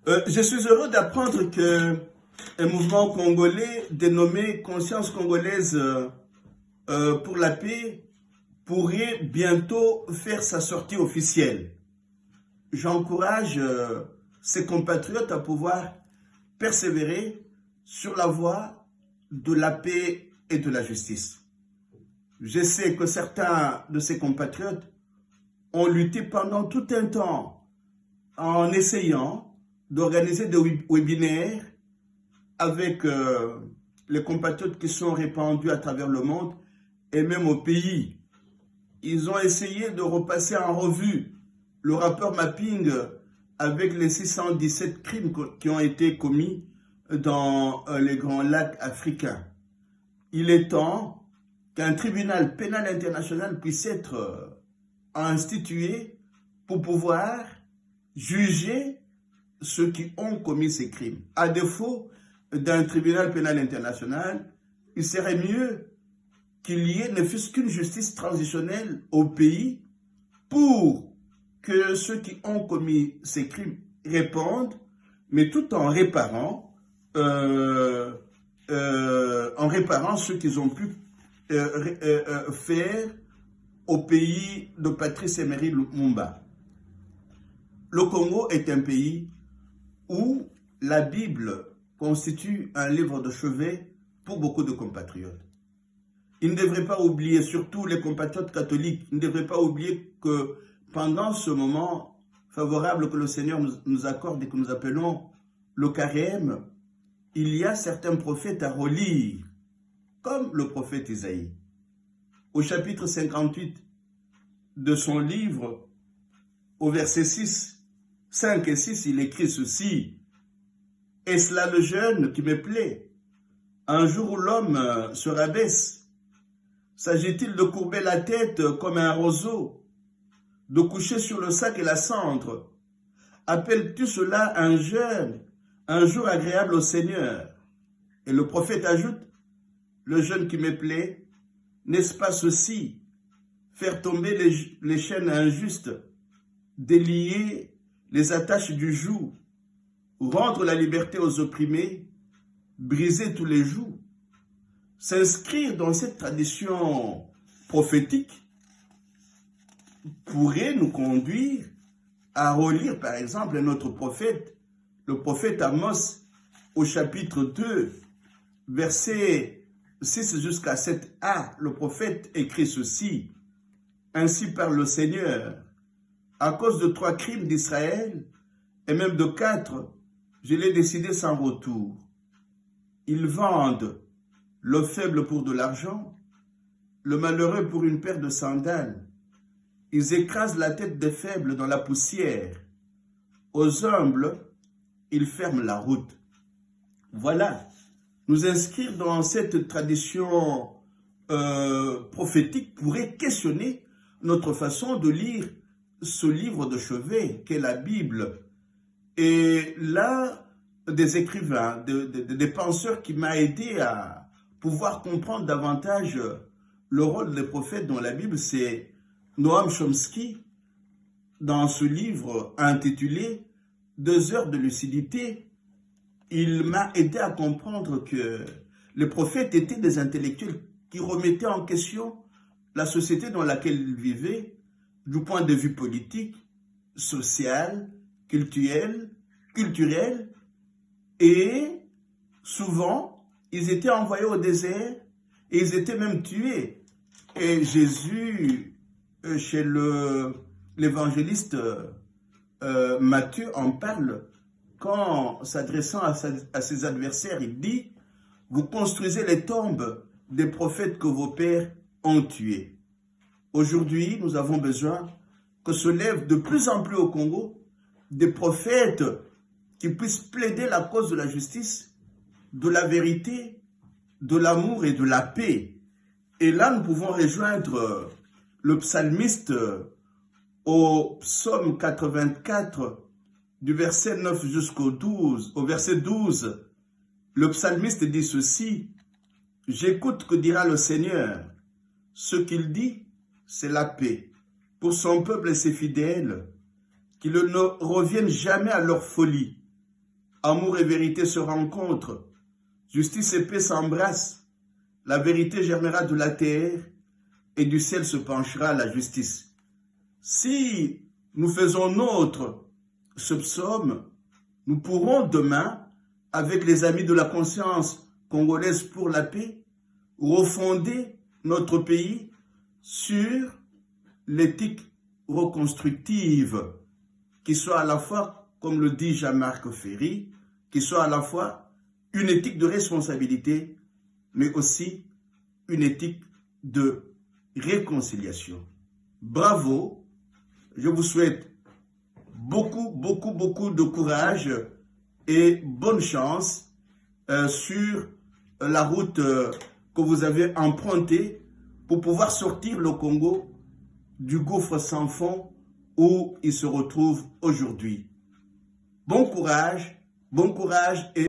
Je suis heureux d'apprendre que un mouvement congolais dénommé Conscience congolaise pour la paix pourrait bientôt faire sa sortie officielle. J'encourage ses compatriotes à pouvoir persévérer sur la voie de la paix et de la justice. Je sais que certains de ses compatriotes ont lutté pendant tout un temps en essayant d'organiser des webinaires avec les compatriotes qui sont répandus à travers le monde et même au pays. Ils ont essayé de repasser en revue le rapport mapping avec les 617 crimes qui ont été commis dans les grands lacs africains. Il est temps qu'un tribunal pénal international puisse être institué pour pouvoir juger ceux qui ont commis ces crimes. À défaut d'un tribunal pénal international, il serait mieux qu'il y ait ne fût-ce qu'une justice transitionnelle au pays pour que ceux qui ont commis ces crimes répondent, mais tout en réparant ce qu'ils ont pu faire au pays de Patrice Emery Lumumba. Le Congo est un pays où la Bible constitue un livre de chevet pour beaucoup de compatriotes. Ils ne devraient pas oublier, surtout les compatriotes catholiques, ils ne devraient pas oublier que pendant ce moment favorable que le Seigneur nous accorde et que nous appelons le carême, il y a certains prophètes à relire, comme le prophète Isaïe. Au chapitre 58 de son livre, au verset 5 et 6, il écrit ceci: « Est-ce là le jeûne qui me plaît, un jour où l'homme se rabaisse? S'agit-il de courber la tête comme un roseau, de coucher sur le sac et la cendre? Appelles-tu cela un jeûne, un jour agréable au Seigneur ?» Et le prophète ajoute: « Le jeûne qui me plaît, n'est-ce pas ceci, faire tomber les chaînes injustes, délier les attaches du joug, rendre la liberté aux opprimés, briser tous les jougs ?» S'inscrire dans cette tradition prophétique pourrait nous conduire à relire par exemple notre prophète, le prophète Amos, au chapitre 2, versets 6 jusqu'à 7a. Le prophète écrit ceci: « Ainsi parle le Seigneur, à cause de 3 crimes d'Israël, et même de 4, je l'ai décidé sans retour. Ils vendent le faible pour de l'argent, le malheureux pour une paire de sandales. Ils écrasent la tête des faibles dans la poussière. Aux humbles, ils ferment la route. » Voilà, nous inscrire dans cette tradition prophétique pourrait questionner notre façon de lire ce livre de chevet qu'est la Bible. Et là, des écrivains, des penseurs qui m'ont aidé à pouvoir comprendre davantage le rôle des prophètes dans la Bible, c'est Noam Chomsky, dans ce livre intitulé « 2 heures de lucidité ». Il m'a aidé à comprendre que les prophètes étaient des intellectuels qui remettaient en question la société dans laquelle ils vivaient, du point de vue politique, social, culturel, et souvent, ils étaient envoyés au désert et ils étaient même tués. Et Jésus, chez l'évangéliste Matthieu, en parle quand, s'adressant à ses adversaires, il dit: « Vous construisez les tombes des prophètes que vos pères ont tués. » Aujourd'hui, nous avons besoin que se lèvent de plus en plus au Congo des prophètes qui puissent plaider la cause de la justice, de la vérité, de l'amour et de la paix. Et là, nous pouvons rejoindre le psalmiste au psaume 84, du verset 9 au verset 12. Le psalmiste dit ceci: « J'écoute que dira le Seigneur. Ce qu'il dit, c'est la paix pour son peuple et ses fidèles, qu'ils ne reviennent jamais à leur folie. amour et vérité se rencontrent, justice et paix s'embrassent, la vérité germera de la terre et du ciel se penchera la justice. Si nous faisons nôtre ce psaume, nous pourrons demain, avec les amis de la conscience congolaise pour la paix, refonder notre pays sur l'éthique reconstructive, qui soit à la fois, comme le dit Jean-Marc Ferry, qui soit à la fois une éthique de responsabilité, mais aussi une éthique de réconciliation. Bravo, je vous souhaite beaucoup de courage et bonne chance sur la route que vous avez empruntée pour pouvoir sortir le Congo du gouffre sans fond où il se retrouve aujourd'hui. Bon courage et